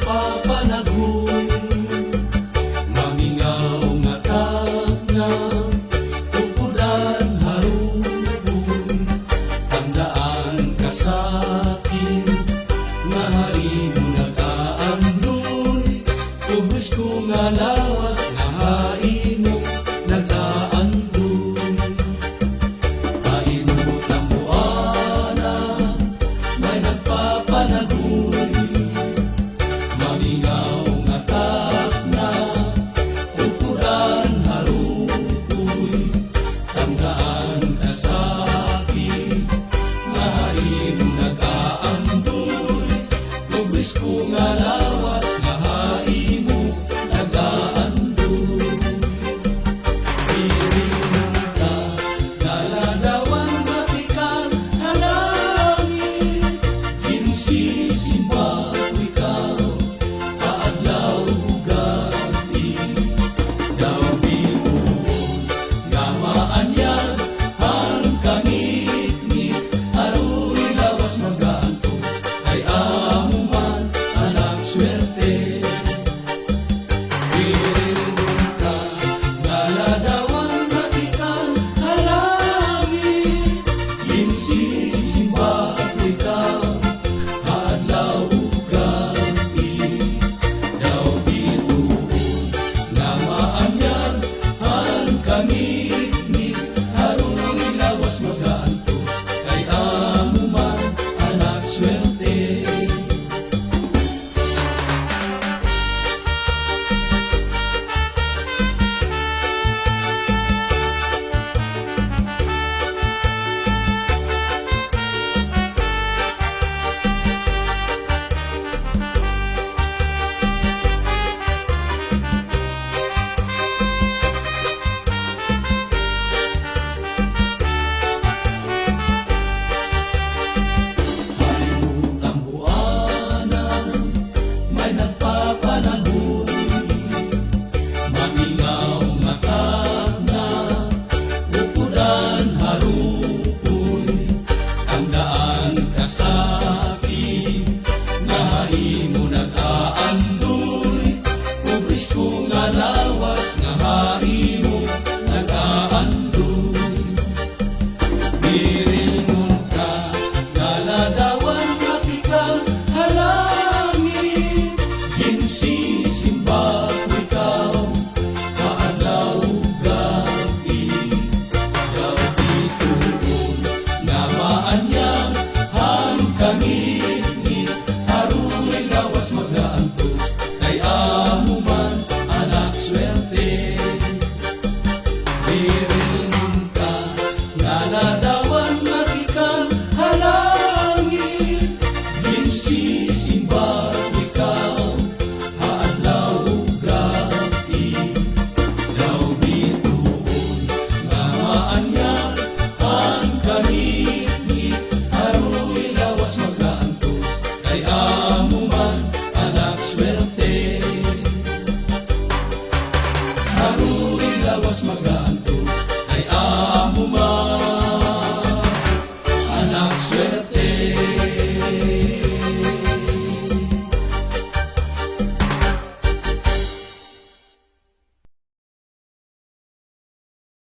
nagpapanagong mamingaw nga tagna tupudan harupon tandaan ka sa akin nga harino nag-aandoy ubos ko nga lawas nga haino nag-aandoy haino tambuana may nagpapanagong mamingaw nga tagna tupudan harupoy tandaan ka sa akin nga haino nag-aandoy ubos ko nga lawas nga haino nag-aandoy irinong ka galadawan matikan halangin insisimba ko ikaw kaadlaw ugati daw binuon nga maanyag ang kangit-ngit aroy lawas magaantos kay amo man anak swerte irinong ka galadawan matikan halangin insisimba ko ikaw kaadlaw ugati daw binuon nga maanyag ang kangit-ngit aroy lawas magaantos kay amo man anak swerte tambuanan may nagpapanahon mamingaw nga tagna tupudan harupoy tandaan ka sa akin nga haimo nag-aandoy ubos ko nga lawas nga haimo nag-aandoy iringon ka galadawan matikan halangin insisimba ko ikaw kaadlaw ugati daw bituon nga maanyag ang kangit-ngit aroy lawas magaantos kay amo man anak swerte iringon ka galadawan matikan halangin insisimba ko ikaw kaadlaw ugati daw bituon nga maanyag ang kangit-ngit aroy lawas magaantos kay amo man anak swerte aroy lawas magaantos kay amo man anak swerte